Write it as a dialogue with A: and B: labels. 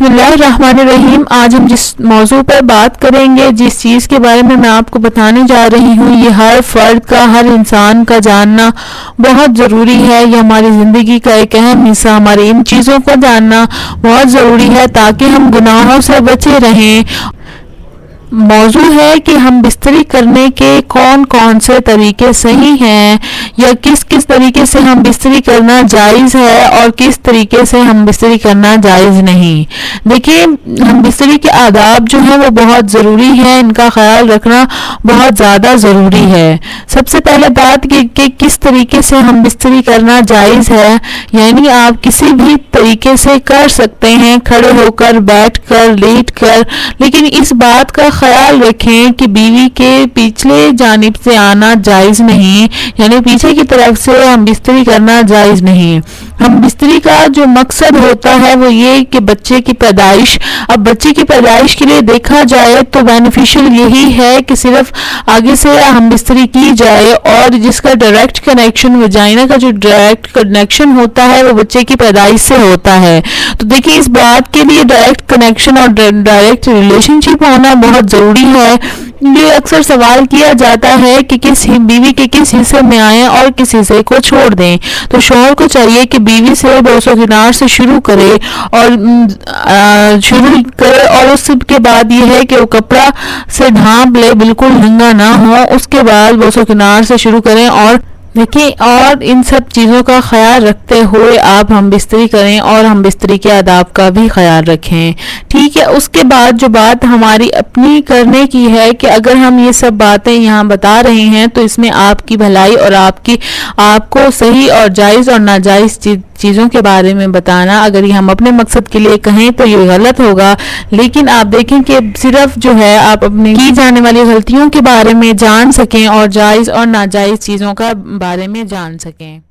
A: बिस्मिल्लाहिर्रहमानिर्रहीम। आज हम जिस मौजू पर बात करेंगे, जिस चीज़ के बारे में मैं आपको बताने जा रही हूँ, ये हर फर्द का, हर इंसान का जानना बहुत ज़रूरी है। ये हमारी ज़िंदगी का एक अहम हिस्सा, हमारी इन चीज़ों को जानना बहुत ज़रूरी है ताकि हम गुनाहों से बचे रहें। मौजू है कि हम बिस्तरी करने के कौन कौन से तरीके सही हैं, या किस किस तरीके से हम बिस्तरी करना जायज़ है और किस तरीके से हम बिस्तरी करना जायज़ नहीं। देखिए, हम बिस्तरी के आदाब जो हैं वो बहुत ज़रूरी है, इनका ख्याल रखना बहुत ज़्यादा ज़रूरी है। सबसे पहले बात कि किस तरीके से हम बिस्तरी करना जायज़ है, यानी आप किसी भी तरीके से कर सकते हैं, खड़े होकर, बैठ कर, लेट कर, लेकिन इस बात का ख्याल रखें कि बीवी के पिछले जानिब से आना जायज़ नहीं, यानी पीछे की तरफ से हम बिस्तरी करना जायज़ नहीं। हम बिस्तरी का जो मकसद होता है वो ये कि बच्चे की पैदाइश, अब बच्चे की पैदाइश के लिए देखा जाए तो बेनिफिशियल यही है कि सिर्फ आगे से हम बिस्तरी की जाए, और जिसका डायरेक्ट कनेक्शन, वजाइना का जो डायरेक्ट कनेक्शन होता है वो बच्चे की पैदाइश से होता है। तो देखिए, इस बात के लिए डायरेक्ट कनेक्शन और डायरेक्ट रिलेशनशिप होना बहुत ज़रूरी है। ये अक्सर सवाल किया जाता है कि किस बीवी के किस हिस्से में आए और किस हिस्से को छोड़ दें। तो शौहर को चाहिए कि बीवी से बोसो किनार से शुरू करे और उसके बाद ये है कि वो कपड़ा से ढांप ले, बिल्कुल नंगा ना हो। उसके बाद बोसो किनार से शुरू करें, और देखिए, और इन सब चीज़ों का ख्याल रखते हुए आप हम बिस्तरी करें और हम बिस्तरी के आदाब का भी ख्याल रखें। ठीक है, उसके बाद जो बात हमारी अपनी करने की है कि अगर हम ये सब बातें यहाँ बता रहे हैं तो इसमें आपकी भलाई और आपको सही और जायज़ और नाजायज़ चीज़ों के बारे में बताना, अगर ये हम अपने मकसद के लिए कहें तो ये गलत होगा। लेकिन आप देखें कि सिर्फ जो है आप अपनी की जाने वाली गलतियों के बारे में जान सकें और जायज़ और नाजायज़ चीज़ों का बारे में जान सकें।